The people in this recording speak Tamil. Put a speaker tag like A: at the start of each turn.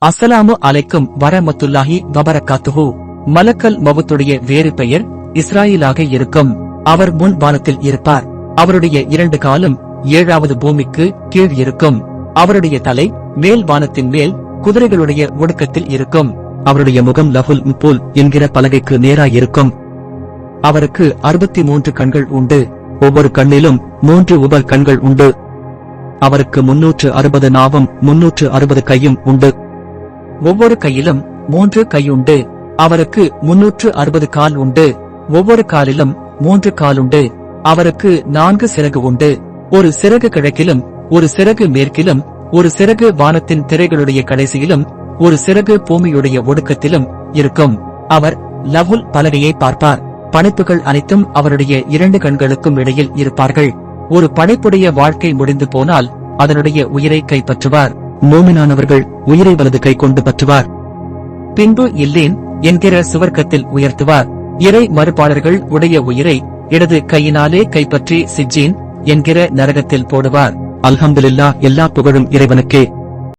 A: அஸ்ஸலாமு அலைக்கும் வரமத்துல்லாஹி வபரகாத்துஹு. மலக்கல் மவுத்துடைய வேறு பெயர் இஸ்ராயீலாக இருக்கும். அவர் முன் வானத்தில் இருப்பார். அவருடைய 2 காலும் 7வது பூமிக்கு கீழ் இருக்கும். அவருடைய தலை மேல் வானத்தின் மேல் குதிரைகளுடைய ஒடுக்கத்தில் இருக்கும். அவருடைய முகம் லஹுல் முப்பூல் என்கிற பலகைக்கு நேராயிருக்கும். அவருக்கு 63 கண்கள் உண்டு. ஒவ்வொரு கண்ணிலும் 3 உப கண்கள் உண்டு. அவருக்கு 360 நாவும் 360 கையும் உண்டு. ஒவ்வொரு கையிலும் 3 கையுண்டு. அவருக்கு 360 கால் உண்டு. ஒவ்வொரு காலிலும் 3 காலுண்டு. அவருக்கு 4 சிறகு உண்டு. ஒரு சிறகு கிழக்கிலும், ஒரு சிறகு மேற்கிலும், ஒரு சிறகு வானத்தின் திரைகளுடைய கடைசியிலும், ஒரு சிறகு பூமியுடைய ஒடுக்கத்திலும் இருக்கும். அவர் லஹுல் பலகையை பார்ப்பார். படைப்புகள் அனைத்தும் அவருடைய 2 கண்களுக்கும் இடையில் இருப்பார்கள். ஒரு படைப்புடைய வாழ்க்கை முடிந்து போனால் அதனுடைய உயிரை கைப்பற்றுவார். மூமினானவர்கள் உயிரை வலது கை கொண்டு பற்றுவார். பின்பு இல்லேன் என்கிற சுவர்க்கத்தில் உயர்த்துவார். இறை மறுப்பாளர்கள் உடைய உயிரை இடது கையினாலே கைப்பற்றி சிஜ்ஜீன் என்கிற நரகத்தில் போடுவார். அல்ஹம்துலில்லாஹ், எல்லா புகழும் இறைவனுக்கே.